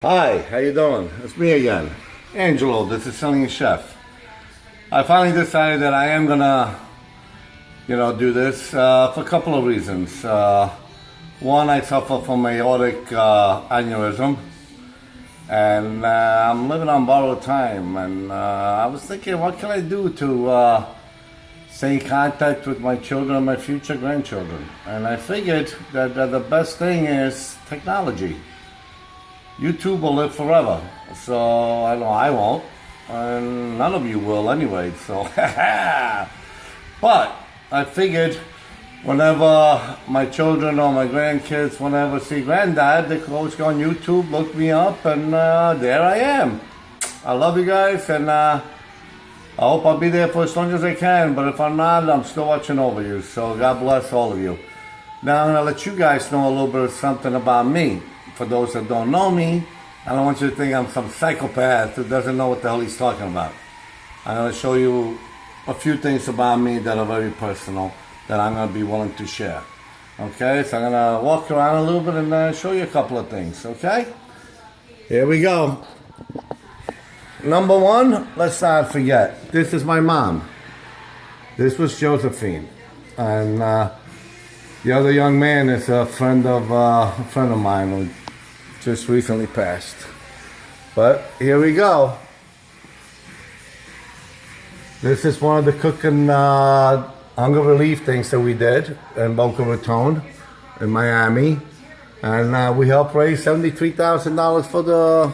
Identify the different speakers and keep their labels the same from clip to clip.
Speaker 1: Hi, how you doing? It's me again, Angelo, the Sicilian chef. I finally decided that I am gonna, do this for a couple of reasons. One, I suffer from aortic aneurysm, and I'm living on borrowed time. And I was thinking, what can I do to stay in contact with my children and my future grandchildren? And I figured that the best thing is technology. YouTube will live forever, so I know I won't, and none of you will anyway, so but I figured whenever my children or my grandkids whenever see granddad, they can always go on YouTube, look me up, and there I am. I love you guys, and I hope I'll be there for as long as I can, but if I'm not, I'm still watching over you, so God bless all of you. Now I'm going to let you guys know a little bit of something about me. For those that don't know me, I don't want you to think I'm some psychopath who doesn't know what the hell he's talking about. I'm going to show you a few things about me that are very personal that I'm going to be willing to share. Okay, so I'm going to walk around a little bit and show you a couple of things, okay? Here we go. Number one, let's not forget, this is my mom. This was Josephine. And the other young man is a friend of mine who just recently passed. But here we go. This is one of the cooking hunger relief things that we did in Boca Raton in Miami. And we helped raise $73,000 for the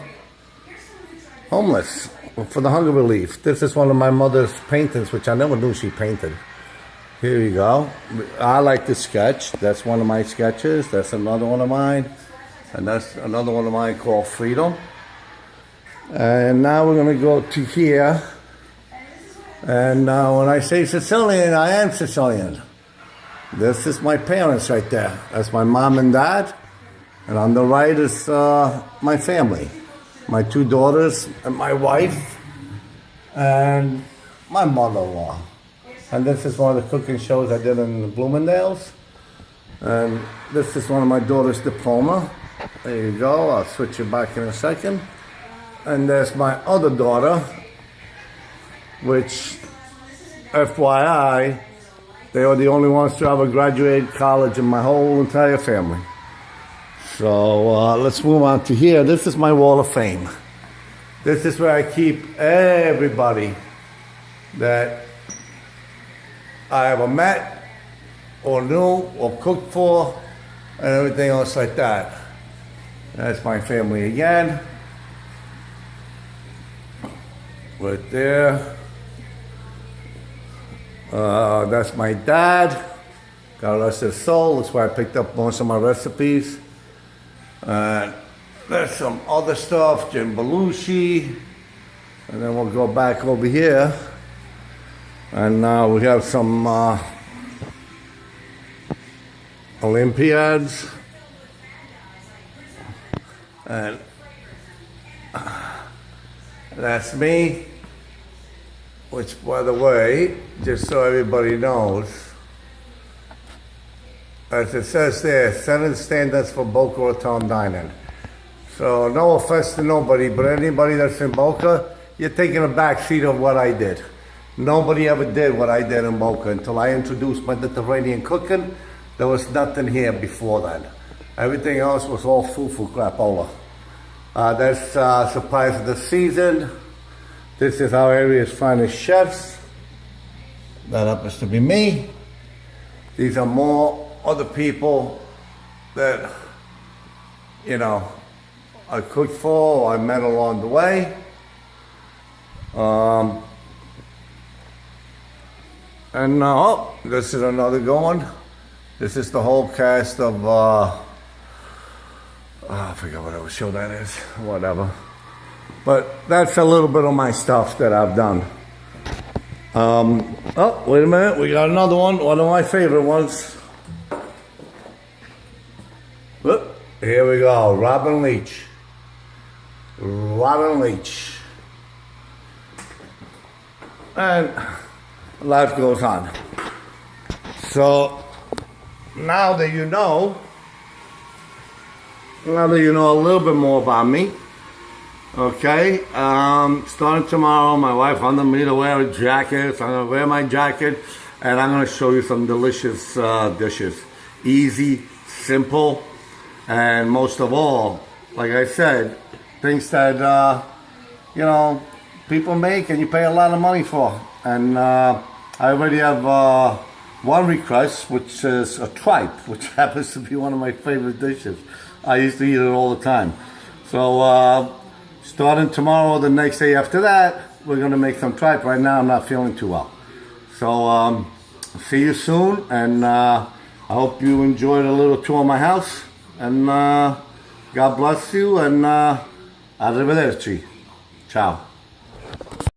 Speaker 1: homeless, for the hunger relief. This is one of my mother's paintings, which I never knew she painted. Here you go. I like to sketch. That's one of my sketches. That's another one of mine. And that's another one of mine called Freedom. And now we're going to go to here. And when I say Sicilian, I am Sicilian. This is my parents right there. That's my mom and dad. And on the right is my family. My two daughters and my wife. And my mother-in-law. And this is one of the cooking shows I did in Bloomingdale's. And this is one of my daughter's diploma. There you go. I'll switch it back in a second. And there's my other daughter, which, FYI, they are the only ones to ever graduate college in my whole entire family. So let's move on to here. This is my wall of fame. This is where I keep everybody that I ever met, or knew, or cooked for, and everything else like that. That's my family again. Right there. That's my dad. God rest his soul. That's where I picked up most of my recipes. There's some other stuff, Jim Belushi. And then we'll go back over here. And we have some Olympiads. And that's me. Which, by the way, just so everybody knows, as it says there, 7 standards for Boca Raton dining. So no offense to nobody, but anybody that's in Boca, you're taking a back seat of what I did. Nobody ever did what I did in Boca until I introduced Mediterranean cooking. There was nothing here before that. Everything else was all foo-foo crapola. That's Surprise of the Season. This is our area's finest chefs. That happens to be me. These are more other people that, I cooked for or I met along the way. And this is another good one. This is the whole cast of, I forget what show that is, whatever. But that's a little bit of my stuff that I've done. Oh, wait a minute, we got another one of my favorite ones. Whoop, here we go, Robin Leach. Robin Leach. And life goes on. So, now that you know a little bit more about me, Okay, starting tomorrow, my wife wanted me to wear a jacket, so I'm gonna wear my jacket, and I'm gonna show you some delicious dishes. Easy, simple, and most of all, like I said, things that people make and you pay a lot of money for. And I already have one request, which is a tripe, which happens to be one of my favorite dishes. I used to eat it all the time. So starting tomorrow, the next day after that, we're gonna make some tripe. Right now, I'm not feeling too well. So see you soon, and I hope you enjoyed a little tour of my house. And God bless you, and arrivederci. Ciao.